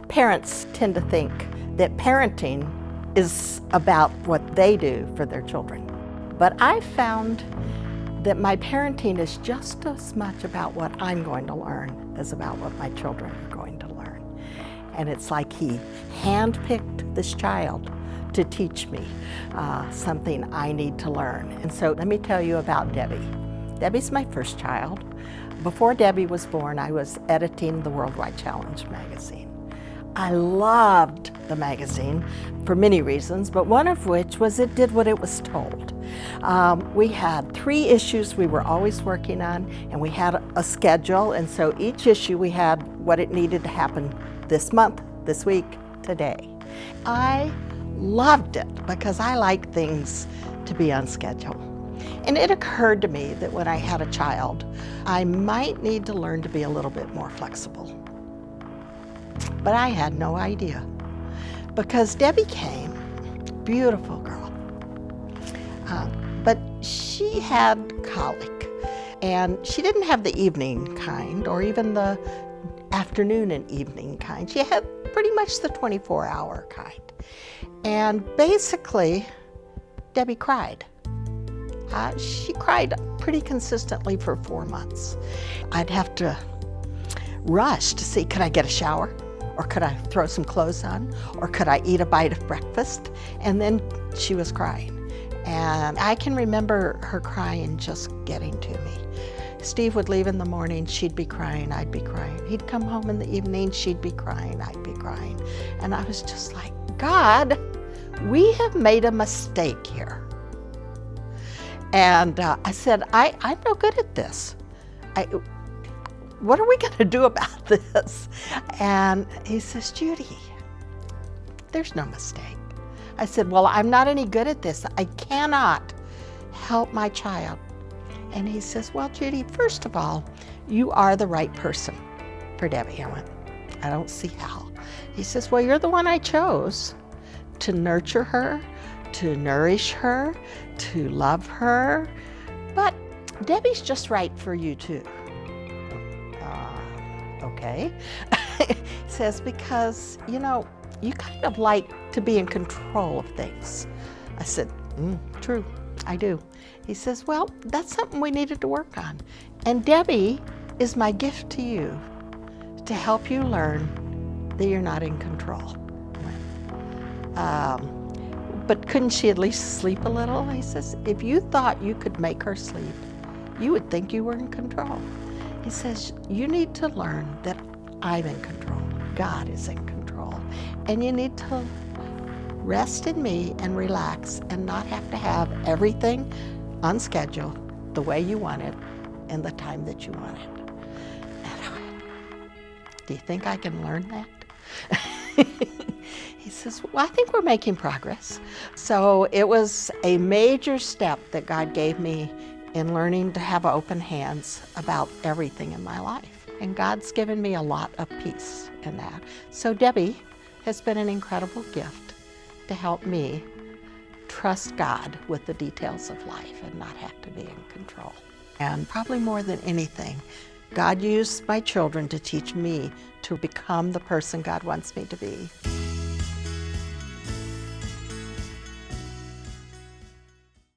Parents tend to think that parenting is about what they do for their children. But I found that my parenting is just as much about what I'm going to learn as about what my children are going to learn. And it's like he handpicked this child to teach me something I need to learn. And so let me tell you about Debbie. Debbie's my first child. Before Debbie was born, I was editing the Worldwide Challenge magazine. I loved the magazine for many reasons, but one of which was it did what it was told. We had 3 issues we were always working on, and we had a schedule, and so each issue we had what it needed to happen this month, this week, today. I loved it because I like things to be on schedule. And it occurred to me that when I had a child, I might need to learn to be a little bit more flexible. But I had no idea, because Debbie came, beautiful girl, but she had colic, and she didn't have the evening kind or even the afternoon and evening kind. She had pretty much the 24-hour kind. And basically, Debbie cried. She cried pretty consistently for 4 months. I'd have to rush to see, could I get a shower? Or could I throw some clothes on? Or could I eat a bite of breakfast? And then she was crying. And I can remember her crying just getting to me. Steve would leave in the morning, she'd be crying, I'd be crying. He'd come home in the evening, she'd be crying, I'd be crying. And I was just like, God, we have made a mistake here. And I said, I'm no good at this. What are we going to do about this? And he says, Judy, there's no mistake. I said, well, I'm not any good at this. I cannot help my child. And he says, well, Judy, first of all, you are the right person for Debbie. I went, I don't see how. He says, well, you're the one I chose to nurture her, to nourish her, to love her. But Debbie's just right for you too. Okay. He says, because, you know, you kind of like to be in control of things. I said, true, I do. He says, well, that's something we needed to work on. And Debbie is my gift to you to help you learn that you're not in control. But couldn't she at least sleep a little? He says, if you thought you could make her sleep, you would think you were in control. He says, you need to learn that I'm in control. God is in control. And you need to rest in me and relax and not have to have everything on schedule the way you want it and the time that you want it. And I went, do you think I can learn that? He says, well, I think we're making progress. So it was a major step that God gave me in learning to have open hands about everything in my life. And God's given me a lot of peace in that. So Debbie has been an incredible gift to help me trust God with the details of life and not have to be in control. And probably more than anything, God used my children to teach me to become the person God wants me to be.